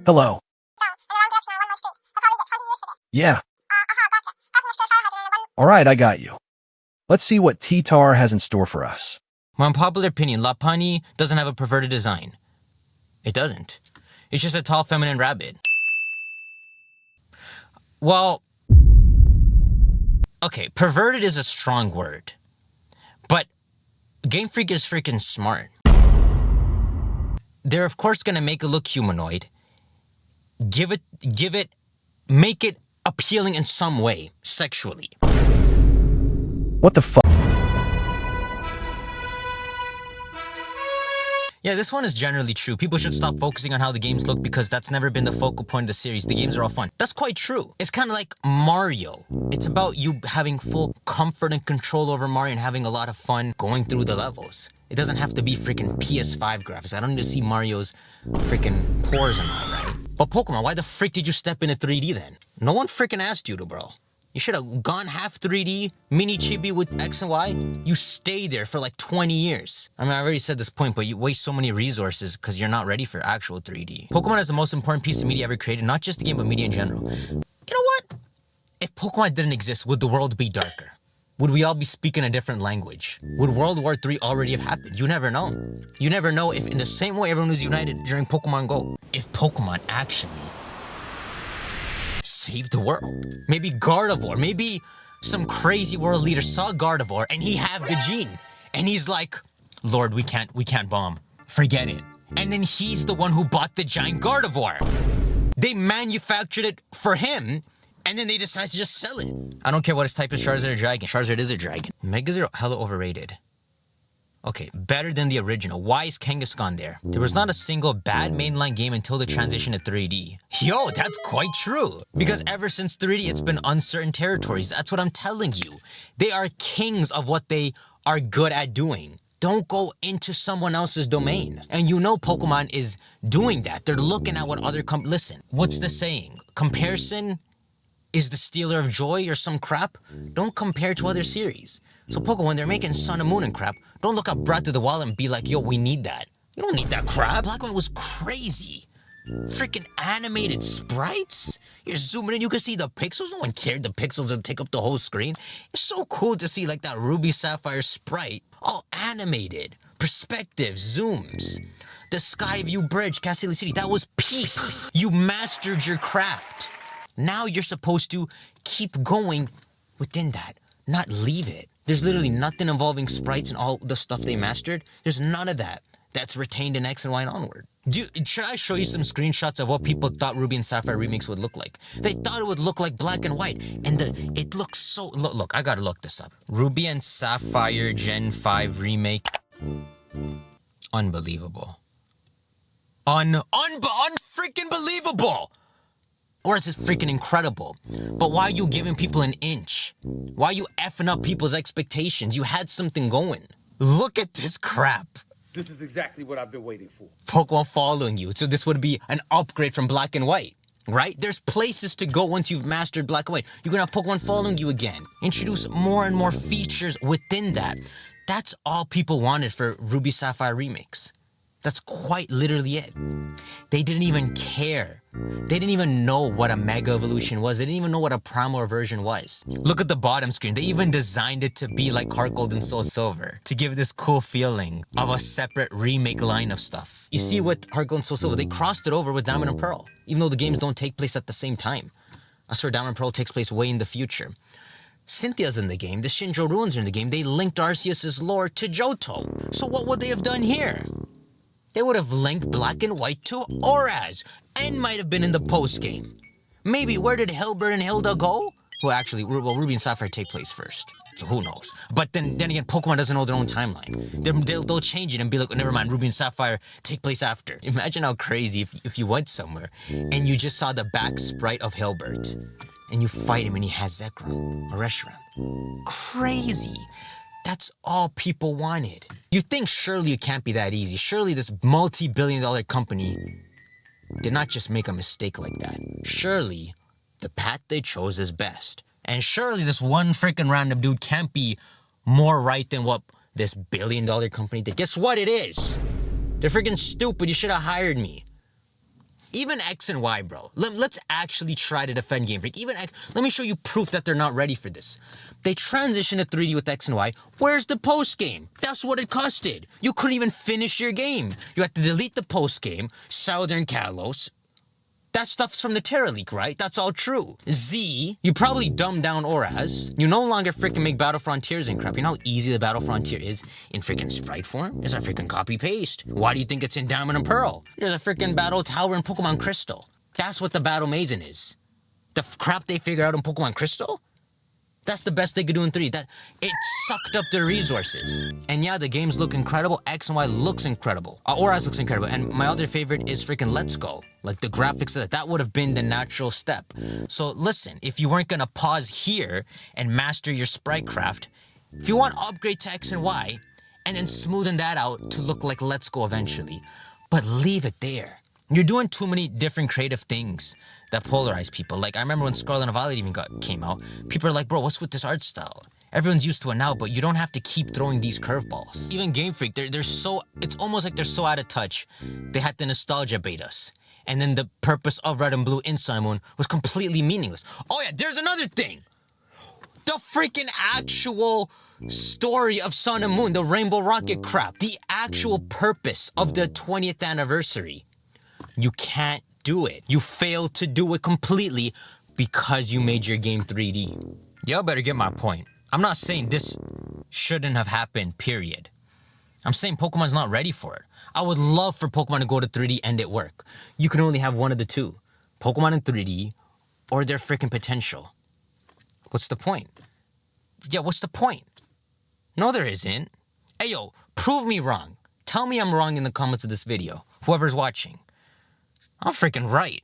Hello. Yeah. Alright, I got you. Let's see what ttar has in store for us. My unpopular opinion, Lapani doesn't have a perverted design. It doesn't. It's just a tall feminine rabbit. Well, okay, perverted is a strong word. But Game Freak is freaking smart. They're of course gonna make it look humanoid. Make it appealing in some way, sexually. What the fuck? Yeah, this one is generally true. People should stop focusing on how the games look because that's never been the focal point of the series. The games are all fun. That's quite true. It's kind of like Mario. It's about you having full comfort and control over Mario and having a lot of fun going through the levels. It doesn't have to be freaking PS5 graphics. I don't need to see Mario's freaking pores and all, right? But Pokemon, why the frick did you step into 3D then? No one freaking asked you to, bro. You should have gone half 3D, mini chibi with X and Y. You stay there for like 20 years. I mean, I already said this point, but you waste so many resources because you're not ready for actual 3D. Pokemon is the most important piece of media ever created, not just the game, but media in general. You know what? If Pokemon didn't exist, would the world be darker? Would we all be speaking a different language? Would World War III already have happened? You never know. You never know if in the same way everyone was united during Pokemon Go, if Pokemon actually saved the world. Maybe Gardevoir, maybe some crazy world leader saw Gardevoir and he had the gene. And he's like, Lord, we can't bomb. Forget it. And then he's the one who bought the giant Gardevoir. They manufactured it for him, and then they decide to just sell it. I don't care what his type is, Charizard or Dragon. Charizard is a dragon. Mega Zero, hella overrated. Okay, better than the original. Why is Kangaskhan there? There was not a single bad mainline game until the transition to 3D. Yo, that's quite true. Because ever since 3D, it's been uncertain territories. That's what I'm telling you. They are kings of what they are good at doing. Don't go into someone else's domain. And you know Pokemon is doing that. They're looking at what other listen, what's the saying? Comparison is the stealer of joy or some crap? Don't compare to other series. So Pokemon, they're making Sun and Moon and crap. Don't look up Breath of the Wild and be like, yo, we need that. You don't need that crap. Black and White was crazy. Freaking animated sprites? You're zooming in, you can see the pixels. No one cared the pixels would take up the whole screen. It's so cool to see like that Ruby Sapphire sprite. All animated. Perspective, zooms. The Skyview Bridge, Castile City, that was peak. You mastered your craft. Now you're supposed to keep going within that, not leave it. There's literally nothing involving sprites and all the stuff they mastered. There's none of that that's retained in X and Y and onward. Should I show you some screenshots of what people thought Ruby and Sapphire remakes would look like? They thought it would look like Black and White, and it looks so... Look, I gotta look this up. Ruby and Sapphire Gen 5 remake. Unbelievable. Unfreaking believable! ORAS is freaking incredible. But why are you giving people an inch? Why are you effing up people's expectations? You had something going. Look at this crap. This is exactly what I've been waiting for. Pokemon following you. So this would be an upgrade from Black and White, right? There's places to go once you've mastered Black and White. You're gonna have Pokemon following you again. Introduce more and more features within that. That's all people wanted for Ruby Sapphire remakes. That's quite literally it. They didn't even care. They didn't even know what a Mega Evolution was. They didn't even know what a Primal version was. Look at the bottom screen. They even designed it to be like Heart Gold and Soul Silver, to give this cool feeling of a separate remake line of stuff. You see with Heart Gold and Soul Silver, they crossed it over with Diamond and Pearl, even though the games don't take place at the same time. I swear Diamond and Pearl takes place way in the future. Cynthia's in the game, the Shinjo ruins are in the game. They linked Arceus' lore to Johto. So what would they have done here? They would have linked Black and White to ORAS, and might have been in the post-game. Maybe where did Hilbert and Hilda go? Well, actually, Ruby and Sapphire take place first, so who knows? But then again, Pokemon doesn't know their own timeline. They'll change it and be like, oh, never mind, Ruby and Sapphire take place after. Imagine how crazy if you went somewhere and you just saw the back sprite of Hilbert, and you fight him and he has Zekrom, a restaurant. Crazy. That's all people wanted. You think surely it can't be that easy. Surely this multi-billion-dollar company did not just make a mistake like that. Surely the path they chose is best. And surely this one freaking random dude can't be more right than what this billion-dollar company did. Guess what it is? They're freaking stupid. You should have hired me. Even X and Y, bro. Let's actually try to defend Game Freak. Even X, let me show you proof that they're not ready for this. They transitioned to 3D with X and Y. Where's the post game? That's what it costed. You couldn't even finish your game. You had to delete the post game, Southern Kalos. That stuff's from the Terra leak, right? That's all true. Z, you probably dumbed down ORAS. You no longer freaking make Battle Frontiers and crap. You know how easy the Battle Frontier is in freaking sprite form? It's a freaking copy-paste. Why do you think it's in Diamond and Pearl? There's a freaking Battle Tower in Pokemon Crystal. That's what the Battle Mazen is. The crap they figure out in Pokemon Crystal? That's the best they could do in 3D. That it sucked up their resources. And yeah, the games look incredible. X and Y looks incredible. ORAS looks incredible. And my other favorite is freaking Let's Go. Like the graphics of that would have been the natural step. So listen, if you weren't gonna pause here and master your sprite craft, if you want to upgrade to X and Y and then smoothen that out to look like Let's Go eventually, but leave it there. You're doing too many different creative things that polarize people. Like I remember when Scarlet and Violet even came out, people are like, bro, what's with this art style? Everyone's used to it now, but you don't have to keep throwing these curveballs. Even Game Freak, they're so, it's almost like they're so out of touch. They had to nostalgia bait us. And then the purpose of Red and Blue in Sun and Moon was completely meaningless. Oh yeah, there's another thing. The freaking actual story of Sun and Moon, the Rainbow Rocket crap, the actual purpose of the 20th anniversary. You can't do it. You failed to do it completely because you made your game 3D. Y'all better get my point. I'm not saying this shouldn't have happened, period. I'm saying Pokemon's not ready for it. I would love for Pokemon to go to 3D and it work. You can only have one of the two. Pokemon in 3D or their freaking potential. What's the point? Yeah, what's the point? No, there isn't. Hey, yo, prove me wrong. Tell me I'm wrong in the comments of this video. Whoever's watching. I'm freaking right.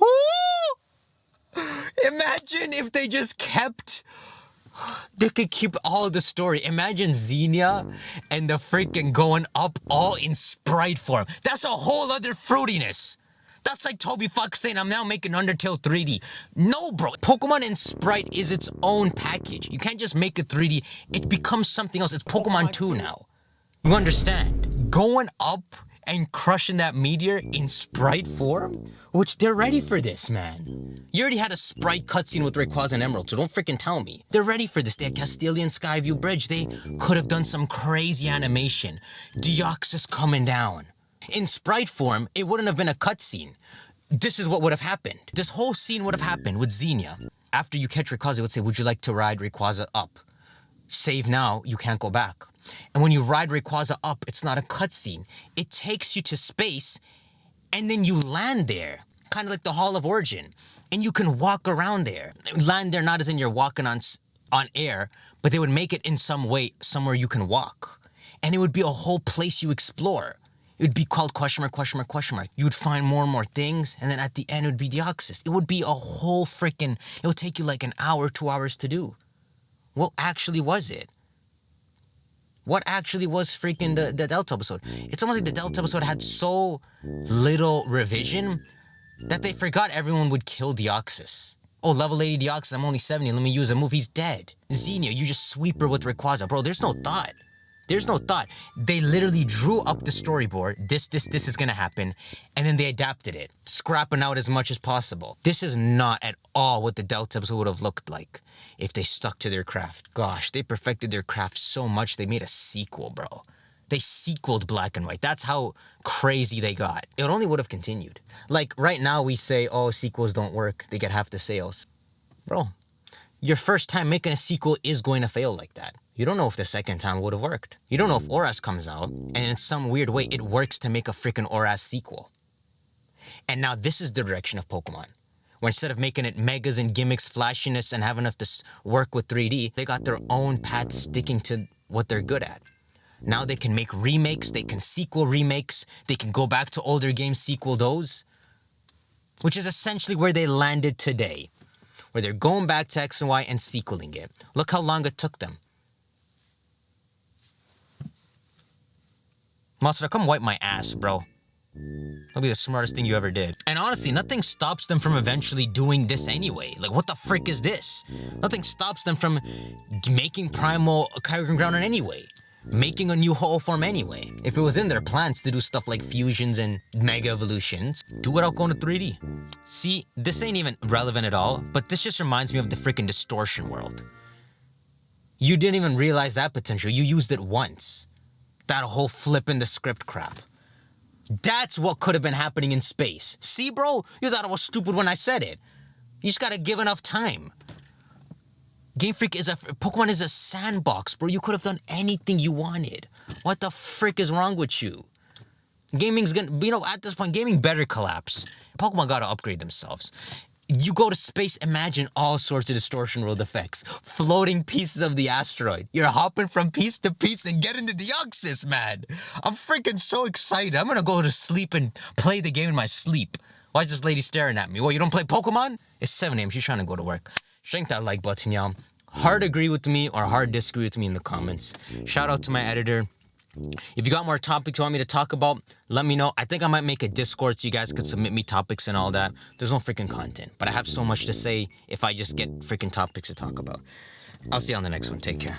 Woo! Imagine if they just kept... They could keep all the story. Imagine Xenia and the freaking going up all in sprite form. That's a whole other fruitiness. That's like Toby Fox saying, I'm now making Undertale 3D. No, bro. Pokemon in sprite is its own package. You can't just make it 3D. It becomes something else. It's Pokemon 2 now. You understand? Going up and crushing that meteor in sprite form? Which they're ready for this, man. You already had a sprite cutscene with Rayquaza and Emerald, so don't freaking tell me. They're ready for this. They had Castilian Skyview Bridge. They could have done some crazy animation. Deoxys coming down. In sprite form, it wouldn't have been a cutscene. This is what would have happened. This whole scene would have happened with Xenia. After you catch Rayquaza, it would say, would you like to ride Rayquaza up? Save now, you can't go back. And when you ride Rayquaza up, it's not a cutscene. It takes you to space, and then you land there. Kind of like the Hall of Origin. And you can walk around there. Land there not as in you're walking on air, but they would make it in some way, somewhere you can walk. And it would be a whole place you explore. It would be called question mark, question mark, question mark. You would find more and more things, and then at the end it would be Deoxys. It would be a whole freaking... It would take you like an hour, 2 hours to do. What actually was it? What actually was freaking the Delta episode? It's almost like the Delta episode had so little revision that they forgot everyone would kill Deoxys. Oh, level 80 Deoxys, I'm only 70, let me use a move, he's dead. Xenia, you just sweep her with Rayquaza. Bro, there's no thought. There's no thought. They literally drew up the storyboard, this is gonna happen, and then they adapted it, scrapping out as much as possible. This is not at all what the Delta episode would have looked like if they stuck to their craft. Gosh, they perfected their craft so much they made a sequel, bro. They sequeled Black and White. That's how crazy they got. It only would have continued. Like, right now we say, oh, sequels don't work. They get half the sales. Bro, your first time making a sequel is going to fail like that. You don't know if the second time would have worked. You don't know if ORAS comes out, and in some weird way, it works to make a freaking ORAS sequel. And now this is the direction of Pokemon. Where instead of making it megas and gimmicks, flashiness, and having enough to work with 3D, they got their own path sticking to what they're good at. Now they can make remakes, they can sequel remakes, they can go back to older games, sequel those. Which is essentially where they landed today. Where they're going back to X and Y and sequeling it. Look how long it took them. Masura, come wipe my ass, bro. That'll be the smartest thing you ever did. And honestly, nothing stops them from eventually doing this anyway. Like, what the frick is this? Nothing stops them from making Primal Kyogre Ground anyway. making a new Ho-Oh form anyway. If it was in their plans to do stuff like fusions and mega evolutions, do it without going to 3D. See, this ain't even relevant at all, but this just reminds me of the freaking distortion world. You didn't even realize that potential. You used it once. That whole flipping the script crap. That's what could have been happening in space. See, bro? You thought I was stupid when I said it. You just gotta give enough time. Pokemon is a sandbox, bro. You could have done anything you wanted. What the frick is wrong with you? Gaming's gonna, at this point, gaming better collapse. Pokemon gotta upgrade themselves. You go to space, imagine all sorts of distortion world effects. Floating pieces of the asteroid. You're hopping from piece to piece and getting the Deoxys, man. I'm freaking so excited. I'm gonna go to sleep and play the game in my sleep. Why is this lady staring at me? What, you don't play Pokemon? It's 7 a.m. She's trying to go to work. Shank that like button, y'all. Hard agree with me or hard disagree with me in the comments. Shout out to my editor. If you got more topics you want me to talk about, let me know. I think I might make a Discord so you guys could submit me topics and all that. There's no freaking content, but I have so much to say if I just get freaking topics to talk about. I'll see you on the next one. Take care.